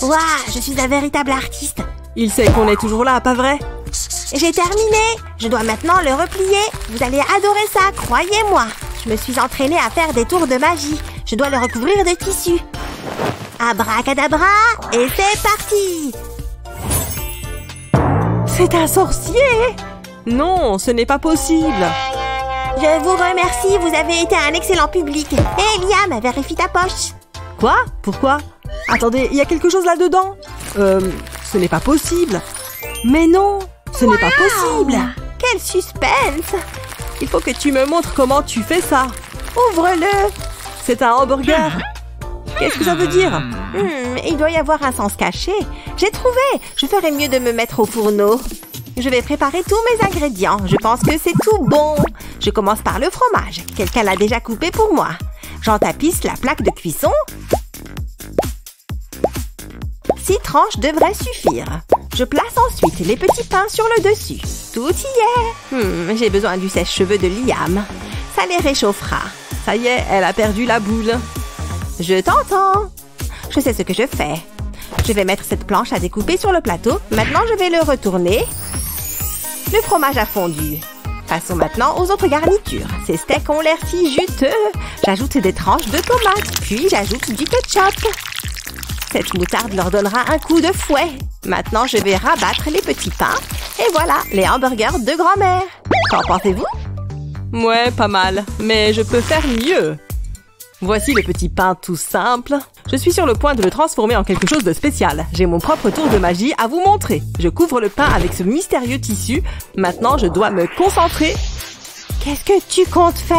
Waouh, je suis un véritable artiste. Il sait qu'on est toujours là, pas vrai? J'ai terminé. Je dois maintenant le replier. Vous allez adorer ça, croyez-moi. Je me suis entraînée à faire des tours de magie. Je dois le recouvrir de tissu. Abracadabra, et c'est parti. C'est un sorcier? Non, ce n'est pas possible. Je vous remercie, vous avez été un excellent public. Hé, Liam, vérifie ta poche. Quoi? Pourquoi? Attendez, il y a quelque chose là-dedans? Ce n'est pas possible. Mais non, ce n'est pas possible. Quel suspense. Il faut que tu me montres comment tu fais ça. Ouvre-le. C'est un hamburger. Qu'est-ce que ça veut dire? Il doit y avoir un sens caché. J'ai trouvé. Je ferais mieux de me mettre au fourneau. Je vais préparer tous mes ingrédients. Je pense que c'est tout bon. Je commence par le fromage. Quelqu'un l'a déjà coupé pour moi. J'en tapisse la plaque de cuisson. 6 tranches devraient suffire. Je place ensuite les petits pains sur le dessus. Tout y est. J'ai besoin du sèche-cheveux de Liam. Ça les réchauffera. Ça y est, elle a perdu la boule. Je t'entends. Je sais ce que je fais. Je vais mettre cette planche à découper sur le plateau. Maintenant, je vais le retourner. Le fromage a fondu. Passons maintenant aux autres garnitures. Ces steaks ont l'air si juteux. J'ajoute des tranches de tomates, puis j'ajoute du ketchup. Cette moutarde leur donnera un coup de fouet. Maintenant, je vais rabattre les petits pains. Et voilà, les hamburgers de grand-mère. Qu'en pensez-vous? Ouais, pas mal. Mais je peux faire mieux. Voici le petit pain tout simple. Je suis sur le point de le transformer en quelque chose de spécial. J'ai mon propre tour de magie à vous montrer. Je couvre le pain avec ce mystérieux tissu. Maintenant, je dois me concentrer. Qu'est-ce que tu comptes faire?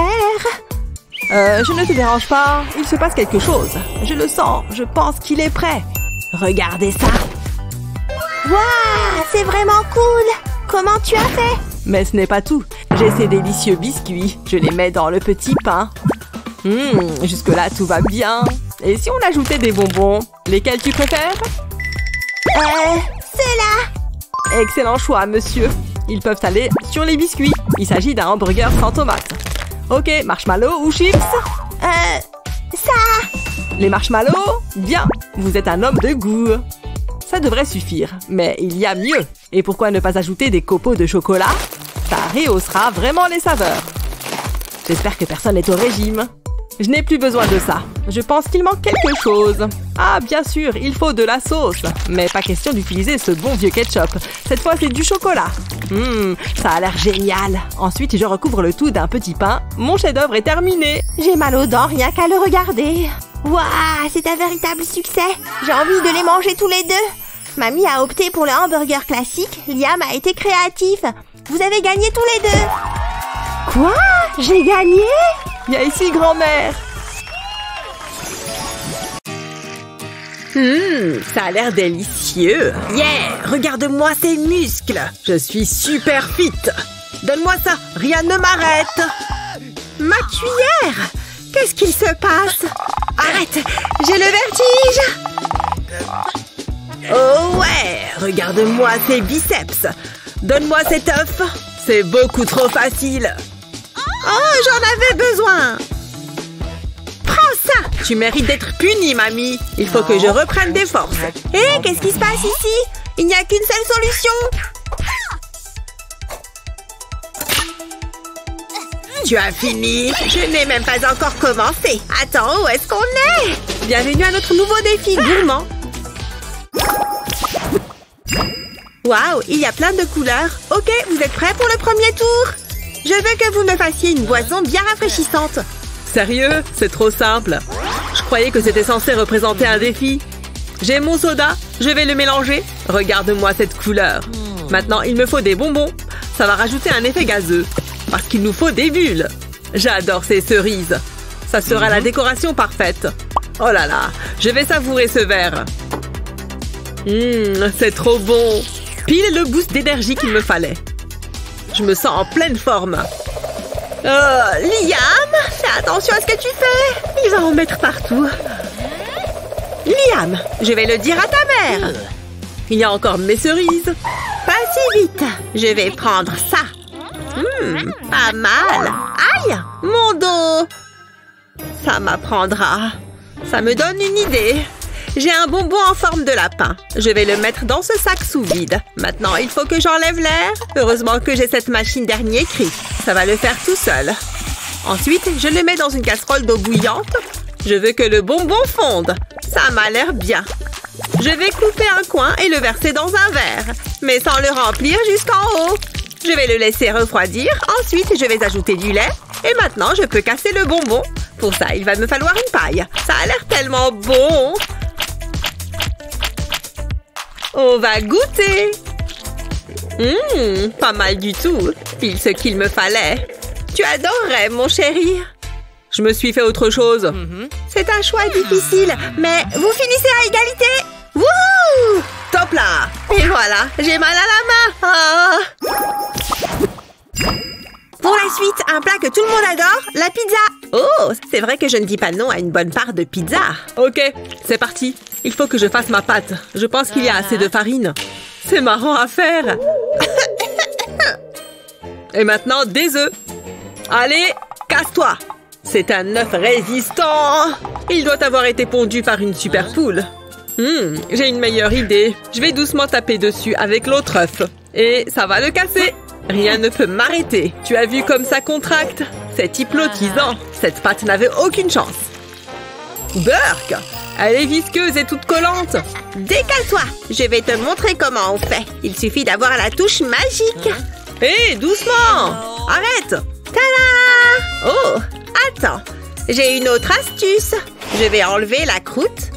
Je ne te dérange pas. Il se passe quelque chose. Je le sens. Je pense qu'il est prêt. Regardez ça. Waouh, c'est vraiment cool! Comment tu as fait? Mais ce n'est pas tout. J'ai ces délicieux biscuits. Je les mets dans le petit pain. Jusque-là, tout va bien. Et si on ajoutait des bonbons? Lesquels tu préfères? Ceux-là! Excellent choix, monsieur. Ils peuvent aller sur les biscuits. Il s'agit d'un hamburger sans tomate. Ok, marshmallow ou chips? Ça! Les marshmallows? Bien, vous êtes un homme de goût. Ça devrait suffire, mais il y a mieux. Et pourquoi ne pas ajouter des copeaux de chocolat? Ça rehaussera vraiment les saveurs. J'espère que personne n'est au régime. Je n'ai plus besoin de ça. Je pense qu'il manque quelque chose. Ah, bien sûr, il faut de la sauce. Mais pas question d'utiliser ce bon vieux ketchup. Cette fois, c'est du chocolat. Ça a l'air génial. Ensuite, je recouvre le tout d'un petit pain. Mon chef-d'œuvre est terminé. J'ai mal aux dents rien qu'à le regarder. Waouh, c'est un véritable succès. J'ai envie de les manger tous les deux. Mamie a opté pour le hamburger classique. Liam a été créatif. Vous avez gagné tous les deux. Quoi? J'ai gagné? Il y a ici grand-mère. Ça a l'air délicieux. Yeah, regarde-moi ces muscles. Je suis super fit. Donne-moi ça, rien ne m'arrête. Ma cuillère! Qu'est-ce qu'il se passe? Arrête! J'ai le vertige! Oh ouais, regarde-moi ces biceps. Donne-moi cet œuf. C'est beaucoup trop facile. Oh, j'en avais besoin! Prends ça! Tu mérites d'être punie, mamie. Il faut que je reprenne des forces. Hé, qu'est-ce qui se passe ici? Il n'y a qu'une seule solution! Tu as fini? Je n'ai même pas encore commencé. Attends, où est-ce qu'on est? Bienvenue à notre nouveau défi gourmand. Waouh, il y a plein de couleurs. Ok, vous êtes prêts pour le premier tour? Je veux que vous me fassiez une boisson bien rafraîchissante. Sérieux? C'est trop simple. Je croyais que c'était censé représenter un défi. J'ai mon soda, je vais le mélanger. Regarde-moi cette couleur. Maintenant, il me faut des bonbons. Ça va rajouter un effet gazeux. Parce qu'il nous faut des bulles. J'adore ces cerises. Ça sera la décoration parfaite. Oh là là, je vais savourer ce verre. C'est trop bon. Pile le boost d'énergie qu'il me fallait. Je me sens en pleine forme. Liam, fais attention à ce que tu fais. Il va en mettre partout. Liam, je vais le dire à ta mère. Il y a encore mes cerises. Pas si vite. Je vais prendre ça. Pas mal. Aïe, mon dos. Ça m'apprendra. Ça me donne une idée. J'ai un bonbon en forme de lapin. Je vais le mettre dans ce sac sous vide. Maintenant, il faut que j'enlève l'air. Heureusement que j'ai cette machine dernier cri. Ça va le faire tout seul. Ensuite, je le mets dans une casserole d'eau bouillante. Je veux que le bonbon fonde. Ça m'a l'air bien. Je vais couper un coin et le verser dans un verre, mais sans le remplir jusqu'en haut. Je vais le laisser refroidir. Ensuite, je vais ajouter du lait. Et maintenant, je peux casser le bonbon. Pour ça, il va me falloir une paille. Ça a l'air tellement bon. On va goûter. Pas mal du tout. Pile ce qu'il me fallait. Tu adorerais, mon chéri. Je me suis fait autre chose. C'est un choix difficile, mais vous finissez à égalité. Wouhou! Top là! Et voilà, j'ai mal à la main. Pour la suite, un plat que tout le monde adore, la pizza. Oh, c'est vrai que je ne dis pas non à une bonne part de pizza. Ok, c'est parti. Il faut que je fasse ma pâte. Je pense qu'il y a assez de farine. C'est marrant à faire. Et maintenant, des œufs. Allez, casse-toi. C'est un œuf résistant. Il doit avoir été pondu par une super poule. J'ai une meilleure idée. Je vais doucement taper dessus avec l'autre œuf. Et ça va le casser. Rien ne peut m'arrêter. Tu as vu comme ça contracte? C'est hypnotisant. Cette pâte n'avait aucune chance. Burk! Elle est visqueuse et toute collante. Décale-toi. Je vais te montrer comment on fait. Il suffit d'avoir la touche magique. Hé, doucement! Arrête! Tada! Oh! Attends, J'ai une autre astuce. Je vais enlever la croûte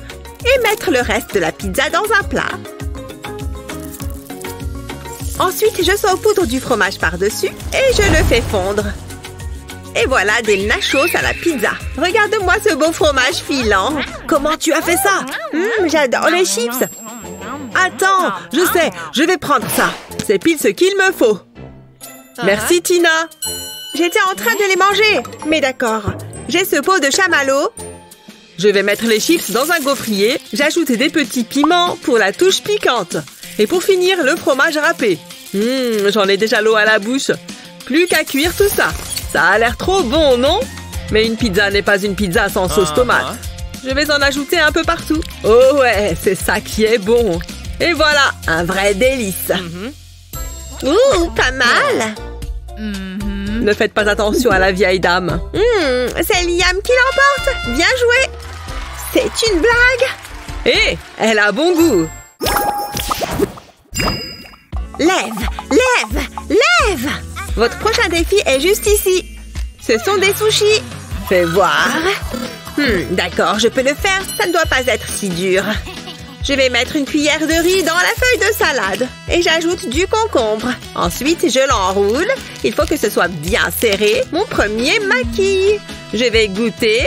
et mettre le reste de la pizza dans un plat. Ensuite, je saupoudre du fromage par-dessus et je le fais fondre. Et voilà des nachos à la pizza. Regarde-moi ce beau fromage filant. Comment tu as fait ça? J'adore les chips. Attends, je sais, je vais prendre ça. C'est pile ce qu'il me faut. Merci, Tina. J'étais en train de les manger. Mais d'accord. J'ai ce pot de chamallow. Je vais mettre les chips dans un gaufrier. J'ajoute des petits piments pour la touche piquante. Et pour finir, le fromage râpé. J'en ai déjà l'eau à la bouche. Plus qu'à cuire tout ça. Ça a l'air trop bon, non? Mais une pizza n'est pas une pizza sans sauce tomate. Je vais en ajouter un peu partout. Oh ouais, c'est ça qui est bon. Et voilà, un vrai délice. Ouh, pas mal. Ne faites pas attention à la vieille dame. C'est Liam qui l'emporte. Bien joué. C'est une blague. Hé, elle a bon goût. Lève. Votre prochain défi est juste ici. Ce sont des sushis. Fais voir. D'accord, je peux le faire. Ça ne doit pas être si dur. Je vais mettre une cuillère de riz dans la feuille de salade. Et j'ajoute du concombre. Ensuite, je l'enroule. Il faut que ce soit bien serré. Mon premier maquis. Je vais goûter.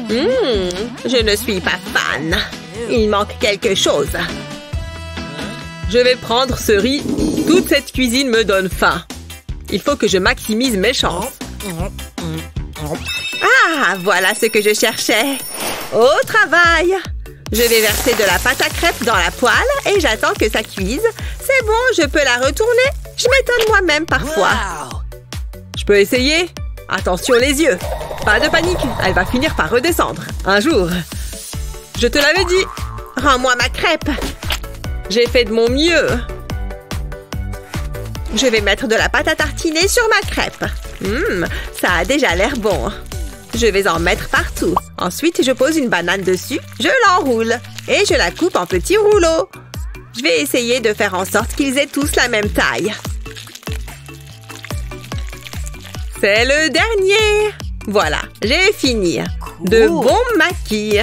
Je ne suis pas fan. Il manque quelque chose. Je vais prendre ce riz. Toute cette cuisine me donne faim. Il faut que je maximise mes chances. Ah, voilà ce que je cherchais. Au travail. Je vais verser de la pâte à crêpes dans la poêle et j'attends que ça cuise. C'est bon, je peux la retourner. Je m'étonne moi-même parfois. Je peux essayer? Attention les yeux. Pas de panique, elle va finir par redescendre. Un jour. Je te l'avais dit. Rends-moi ma crêpe. J'ai fait de mon mieux. Je vais mettre de la pâte à tartiner sur ma crêpe. Ça a déjà l'air bon. Je vais en mettre partout. Ensuite, je pose une banane dessus, je l'enroule et je la coupe en petits rouleaux. Je vais essayer de faire en sorte qu'ils aient tous la même taille. C'est le dernier. Voilà, j'ai fini. De bons maquis.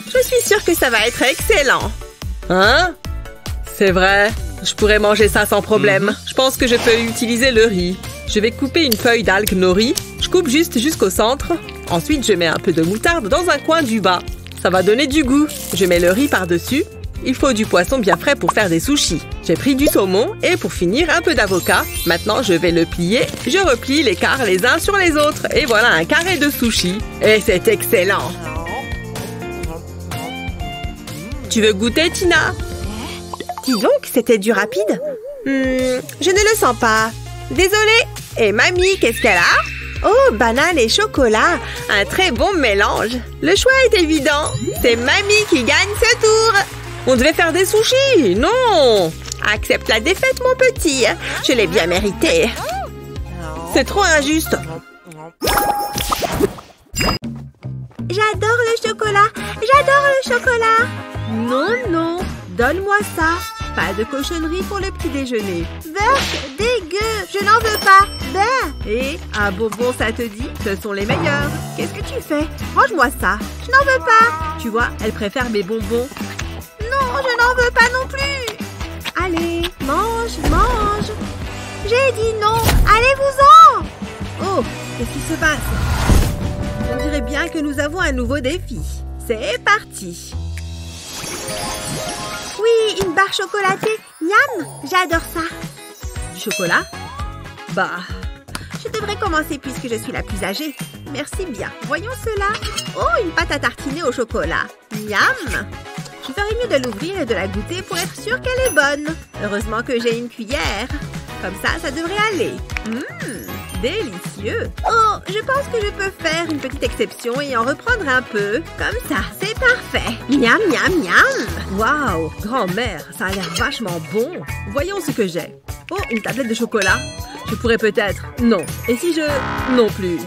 Je suis sûre que ça va être excellent. Hein? C'est vrai. Je pourrais manger ça sans problème. Je pense que je peux utiliser le riz. Je vais couper une feuille d'algue nori. Je coupe juste jusqu'au centre. Ensuite, je mets un peu de moutarde dans un coin du bas. Ça va donner du goût. Je mets le riz par-dessus. Il faut du poisson bien frais pour faire des sushis. J'ai pris du saumon et pour finir, un peu d'avocat. Maintenant, je vais le plier. Je replie les quarts les uns sur les autres. Et voilà un carré de sushi. Et c'est excellent. Tu veux goûter, Tina? Dis donc, c'était du rapide. Je ne le sens pas. Désolée. Et mamie, qu'est-ce qu'elle a? Oh, banane et chocolat. Un très bon mélange. Le choix est évident. C'est mamie qui gagne ce tour. On devait faire des sushis, non? Accepte la défaite, mon petit. Je l'ai bien mérité. C'est trop injuste. J'adore le chocolat. J'adore le chocolat. Non. Donne-moi ça. Pas de cochonnerie pour le petit déjeuner. Burk, dégueu. Je n'en veux pas. Et un bonbon, ça te dit? Ce sont les meilleurs. Qu'est-ce que tu fais? Range-moi ça. Je n'en veux pas. Tu vois, elle préfère mes bonbons. Non, je n'en veux pas non plus. Allez, mange. J'ai dit non. Allez-vous-en. Oh, qu'est-ce qui se passe? On dirait bien que nous avons un nouveau défi. C'est parti. Oui, une barre chocolatée. Miam, j'adore ça. Du chocolat? Bah, je devrais commencer puisque je suis la plus âgée. Merci bien. Voyons cela. Oh, une pâte à tartiner au chocolat. Miam. Je ferais mieux de l'ouvrir et de la goûter pour être sûre qu'elle est bonne. Heureusement que j'ai une cuillère. Comme ça devrait aller. Délicieux. Oh, je pense que je peux faire une petite exception et en reprendre un peu. Comme ça, c'est parfait. Miam, miam, miam. waouh, grand-mère, ça a l'air vachement bon. Voyons ce que j'ai. Oh, une tablette de chocolat. Je pourrais peut-être... Non. Et si je... Non plus.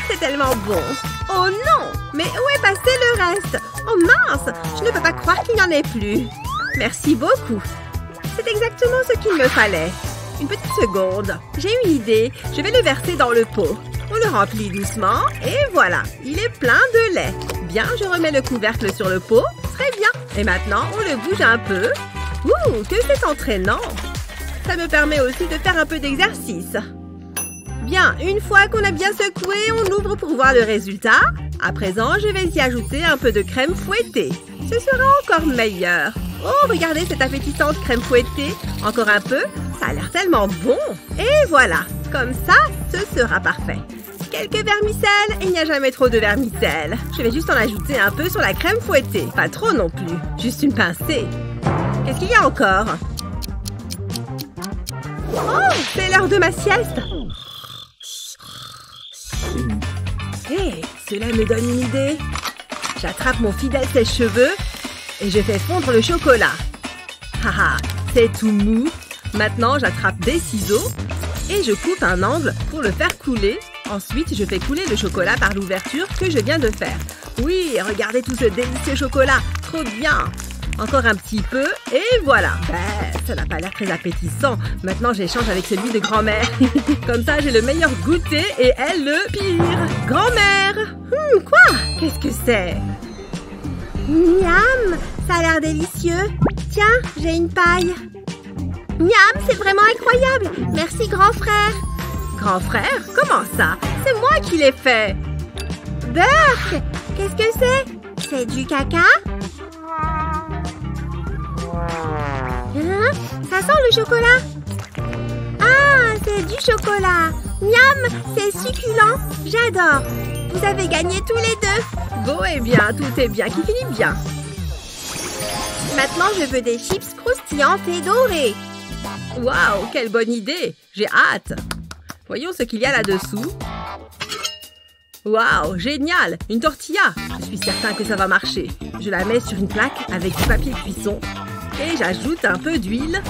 C'est tellement bon. Oh non! Mais où est passé le reste? Oh mince! Je ne peux pas croire qu'il n'y en ait plus. Merci beaucoup. C'est exactement ce qu'il me fallait. Une petite seconde. J'ai une idée. Je vais le verser dans le pot. Oh On le remplit doucement et voilà, il est plein de lait. Bien, je remets le couvercle sur le pot. Très bien. Et maintenant, on le bouge un peu. Ouh, que c'est entraînant. Ça me permet aussi de faire un peu d'exercice. Bien, une fois qu'on a bien secoué, on ouvre pour voir le résultat. À présent, je vais y ajouter un peu de crème fouettée. Ce sera encore meilleur. Oh, regardez cette appétissante crème fouettée. Encore un peu. Ça a l'air tellement bon. Et voilà. Comme ça, ce sera parfait. Quelques vermicelles. Il n'y a jamais trop de vermicelles. Je vais juste en ajouter un peu sur la crème fouettée. Pas trop non plus. Juste une pincée. Qu'est-ce qu'il y a encore? Oh, c'est l'heure de ma sieste. Hé, cela me donne une idée. J'attrape mon fidèle sèche-cheveux et je fais fondre le chocolat. Haha, c'est tout mou. Maintenant, j'attrape des ciseaux et je coupe un angle pour le faire couler. Ensuite, je fais couler le chocolat par l'ouverture que je viens de faire. Oui, regardez tout ce délicieux chocolat. Trop bien. Encore un petit peu et voilà. Ben, ça n'a pas l'air très appétissant. Maintenant, j'échange avec celui de grand-mère. Comme ça, j'ai le meilleur goûter et elle le pire. Grand-mère! Quoi? Qu'est-ce que c'est? Miam, ça a l'air délicieux. Tiens, j'ai une paille. Miam, c'est vraiment incroyable. Merci, grand frère. Grand frère? Comment ça? C'est moi qui l'ai fait. Burk, qu'est-ce que c'est? C'est du caca? Hein? Ça sent le chocolat. Ah, c'est du chocolat. Miam, c'est succulent. J'adore. Vous avez gagné tous les deux. Beau et bien, tout est bien, qui finit bien. Maintenant, je veux des chips croustillantes et dorées. Waouh, quelle bonne idée. J'ai hâte. Voyons ce qu'il y a là-dessous. Waouh, génial. Une tortilla. Je suis certain que ça va marcher. Je la mets sur une plaque avec du papier cuisson. Et j'ajoute un peu d'huile.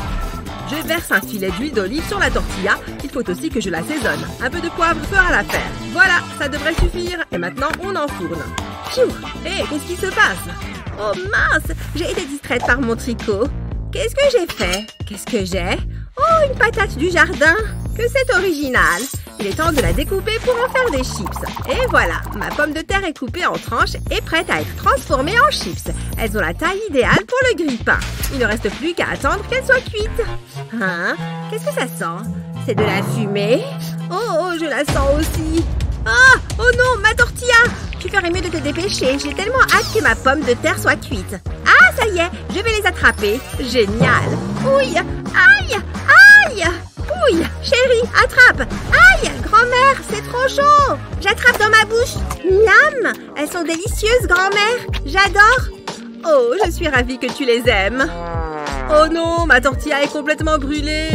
Je verse un filet d'huile d'olive sur la tortilla. Il faut aussi que je l'assaisonne. Un peu de poivre fera l'affaire. Voilà, ça devrait suffire. Et maintenant, on enfourne. Pfiou! Hé, qu'est-ce qui se passe? Oh mince, j'ai été distraite par mon tricot. Qu'est-ce que j'ai fait? Qu'est-ce que j'ai? Oh, une patate du jardin. Que c'est original. Il est temps de la découper pour en faire des chips. Et voilà, ma pomme de terre est coupée en tranches et prête à être transformée en chips. Elles ont la taille idéale pour le grille-pain. Il ne reste plus qu'à attendre qu'elles soient cuites. Hein? Qu'est-ce que ça sent? C'est de la fumée? Oh, je la sens aussi. Ah! Oh non, ma tortilla! Tu ferais mieux de te dépêcher. J'ai tellement hâte que ma pomme de terre soit cuite. Ah, ça y est, je vais les attraper. Génial. Ouille! Aïe! Aïe! Ouille! Chérie, attrape! Aïe! Grand-mère, c'est trop chaud! J'attrape dans ma bouche. Miam! Elles sont délicieuses, grand-mère. J'adore. Oh, je suis ravie que tu les aimes. Oh non, ma tortilla est complètement brûlée.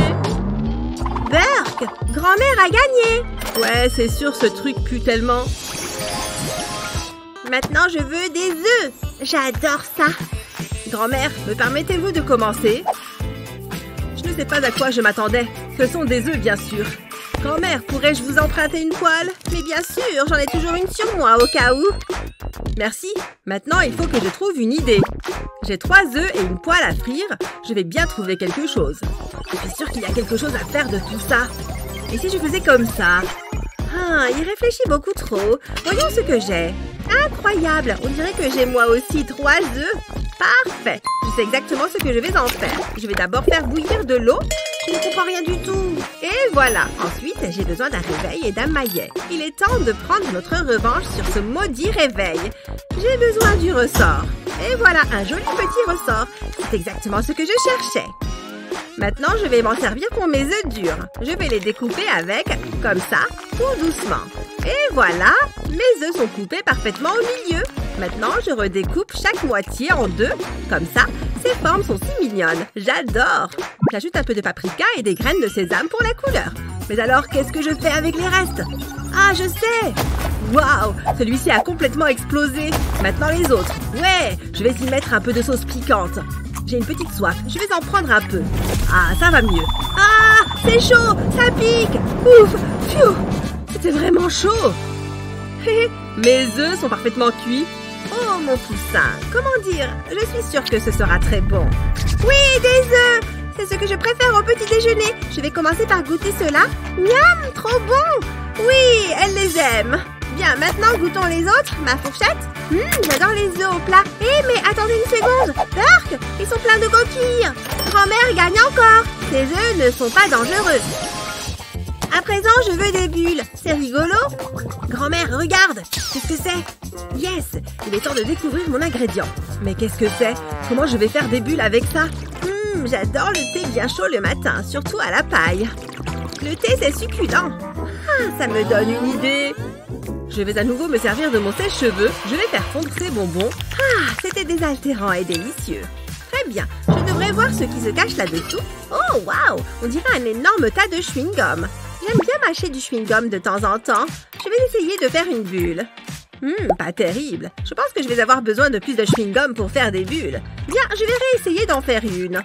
Burk, grand-mère a gagné. Ouais, c'est sûr, ce truc pue tellement. Maintenant, je veux des œufs. J'adore ça. Grand-mère, me permettez-vous de commencer? Je ne sais pas à quoi je m'attendais. Ce sont des œufs, bien sûr. Grand-mère, pourrais-je vous emprunter une poêle? Mais bien sûr, j'en ai toujours une sur moi, au cas où. Merci. Maintenant, il faut que je trouve une idée. J'ai 3 œufs et une poêle à frire. Je vais bien trouver quelque chose. Je suis sûre qu'il y a quelque chose à faire de tout ça. Et si je faisais comme ça? Ah, il réfléchit beaucoup trop. Voyons ce que j'ai. Incroyable! On dirait que j'ai moi aussi 3 œufs. Parfait! Je sais exactement ce que je vais en faire. Je vais d'abord faire bouillir de l'eau. Je ne comprends rien du tout. Et voilà. Ensuite, j'ai besoin d'un réveil et d'un maillet. Il est temps de prendre notre revanche sur ce maudit réveil. J'ai besoin du ressort. Et voilà, un joli petit ressort. C'est exactement ce que je cherchais. Maintenant, je vais m'en servir pour mes œufs durs. Je vais les découper avec, comme ça, tout doucement. Et voilà, mes œufs sont coupés parfaitement au milieu. Maintenant, je redécoupe chaque moitié en 2. Comme ça, ces formes sont si mignonnes. J'adore. J'ajoute un peu de paprika et des graines de sésame pour la couleur. Mais alors, qu'est-ce que je fais avec les restes? Ah, je sais! Waouh! Celui-ci a complètement explosé. Maintenant, les autres. Ouais, je vais y mettre un peu de sauce piquante. J'ai une petite soif. Je vais en prendre un peu. Ah, ça va mieux. Ah, c'est chaud! Ça pique! Ouf! Pfiou! C'était vraiment chaud! Mes œufs sont parfaitement cuits. Oh, mon poussin! Comment dire? Je suis sûre que ce sera très bon. Oui, des œufs! c'est ce que je préfère au petit déjeuner. Je vais commencer par goûter cela. Miam, trop bon! Oui, elle les aime. Bien, maintenant goûtons les autres. Ma fourchette. J'adore les œufs au plat. Mais attendez une seconde. Dark, ils sont pleins de coquilles. Grand-mère gagne encore. Ces œufs ne sont pas dangereux. À présent, je veux des bulles. C'est rigolo. Grand-mère, regarde. Qu'est-ce que c'est? Yes, il est temps de découvrir mon ingrédient. Mais qu'est-ce que c'est? Comment je vais faire des bulles avec ça? J'adore le thé bien chaud le matin, surtout à la paille. Le thé, c'est succulent. Ça me donne une idée. Je vais à nouveau me servir de mon sèche-cheveux. Je vais faire fondre ces bonbons. C'était désaltérant et délicieux. Très bien. Je devrais voir ce qui se cache là-dessous. Oh, waouh! On dirait un énorme tas de chewing-gum. J'aime bien mâcher du chewing-gum de temps en temps. Je vais essayer de faire une bulle. Pas terrible. Je pense que je vais avoir besoin de plus de chewing-gum pour faire des bulles. Bien, je vais réessayer d'en faire une.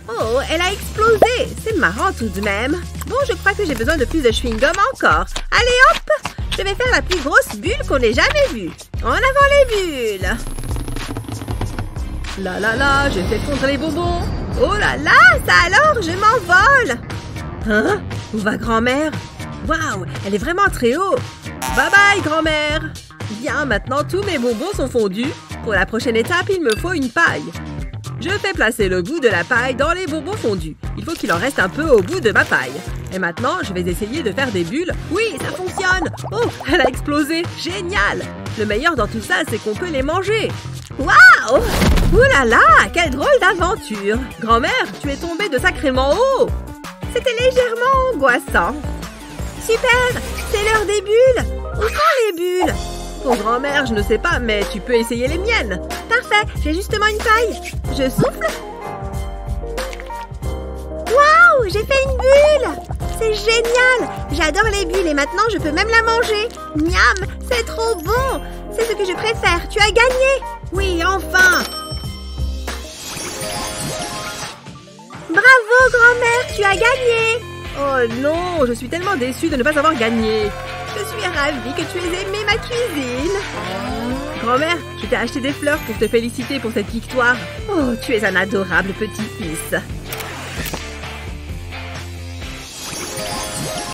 Oh, elle a explosé. C'est marrant tout de même. Bon, je crois que j'ai besoin de plus de chewing-gum encore. Allez, hop! Je vais faire la plus grosse bulle qu'on ait jamais vue. En avant les bulles! Là là là, je fais fondre les bonbons. Oh là là, ça alors, je m'envole. Hein? Où va grand-mère? Waouh, elle est vraiment très haut. Bye bye, grand-mère. Bien, maintenant tous mes bonbons sont fondus. Pour la prochaine étape, il me faut une paille. Je fais placer le bout de la paille dans les bonbons fondus. Il faut qu'il en reste un peu au bout de ma paille. Et maintenant, je vais essayer de faire des bulles. Oui, ça fonctionne. Oh, elle a explosé. Génial. Le meilleur dans tout ça, c'est qu'on peut les manger. Waouh! Ouh là là, quelle drôle d'aventure. Grand-mère, tu es tombée de sacrément haut. C'était légèrement angoissant. Super, c'est l'heure des bulles. Où sont les bulles? Ton grand-mère, je ne sais pas, mais tu peux essayer les miennes. Parfait, j'ai justement une paille. Je souffle. Waouh, j'ai fait une bulle. C'est génial. J'adore les bulles et maintenant je peux même la manger. Miam, c'est trop bon. C'est ce que je préfère. Tu as gagné. Oui, enfin. Bravo, grand-mère, tu as gagné. Oh non, je suis tellement déçue de ne pas avoir gagné. Je suis ravie que tu aies aimé ma cuisine. Grand-mère, je t'ai acheté des fleurs pour te féliciter pour cette victoire. Oh, tu es un adorable petit-fils.